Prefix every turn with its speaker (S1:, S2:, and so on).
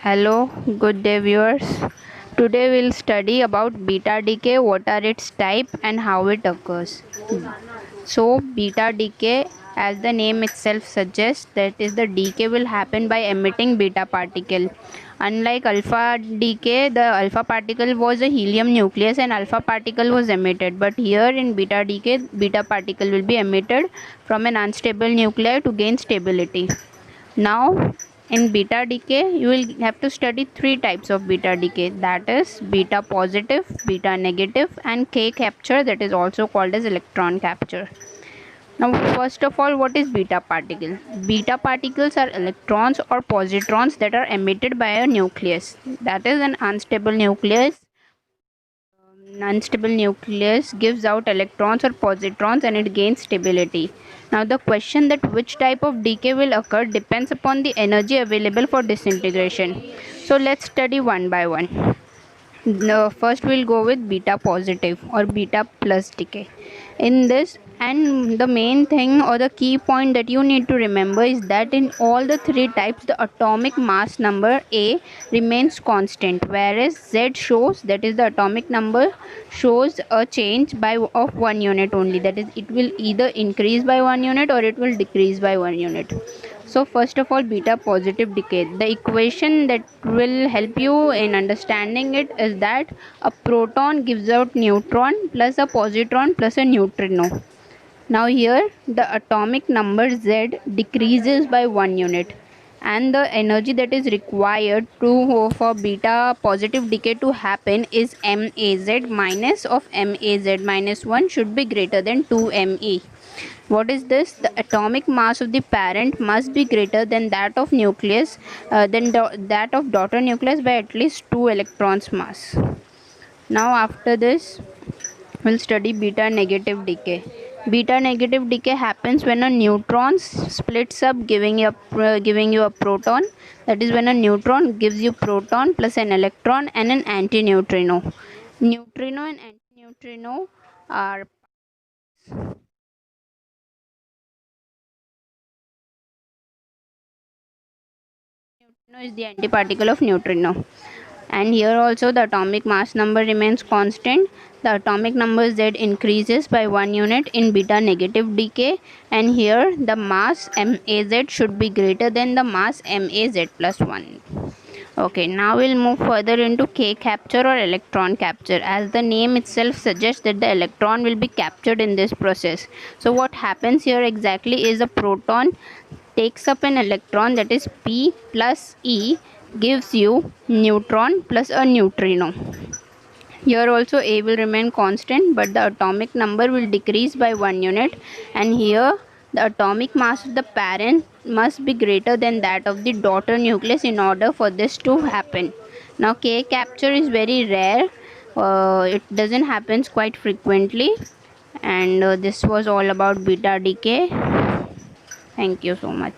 S1: Hello, good day viewers. Today we'll study about beta decay, what are its type and how it occurs. So beta decay, as the name itself suggests, that is the decay will happen by emitting beta particle. Unlike alpha decay, the alpha particle was a helium nucleus and alpha particle was emitted. But here in beta decay, beta particle will be emitted from an unstable nuclei to gain stability. Now in beta decay you will have to study three types of beta decay, that is beta positive, beta negative and K capture, that is also called as electron capture. Now first of all, what is beta particle? Beta particles are electrons or positrons that are emitted by a nucleus, that is an unstable nucleus. Unstable nucleus gives out electrons or positrons and it gains stability. Now the question that which type of decay will occur depends upon the energy available for disintegration. So let's study one by one. First we'll go with beta positive or beta plus decay. In this, and the main thing or the key point that you need to remember is that in all the three types the atomic mass number A remains constant, whereas Z shows, that is the atomic number shows a change by of 1 unit only, that is it will either increase by 1 unit or it will decrease by 1 unit. So first of all, beta positive decay, the equation that will help you in understanding it is that a proton gives out neutron plus a positron plus a neutrino. Now here the atomic number Z decreases by 1 unit and the energy that is required to for beta positive decay to happen is MAZ minus of MAZ minus 1 should be greater than 2 ME. What is this? The atomic mass of the parent must be greater than that of nucleus, that of daughter nucleus by at least 2 electrons mass. Now after this, we'll study beta negative decay. Beta negative decay happens when a neutron splits up, giving you a proton. That is when a neutron gives you proton plus an electron and an antineutrino. Neutrino and antineutrino are neutrino is the antiparticle of neutrino. And here also the atomic mass number remains constant. The atomic number Z increases by 1 unit in beta negative decay, and here the mass MAZ should be greater than the mass MAZ plus 1. Okay, now we'll move further into K capture or electron capture. As the name itself suggests that the electron will be captured in this process. So what happens here exactly is a proton takes up an electron, that is P plus E gives you neutron plus a neutrino. Here also A will remain constant but the atomic number will decrease by 1 unit, and here the atomic mass of the parent must be greater than that of the daughter nucleus in order for this to happen. Now K capture is very rare, it doesn't happen quite frequently, and this was all about beta decay. Thank you so much.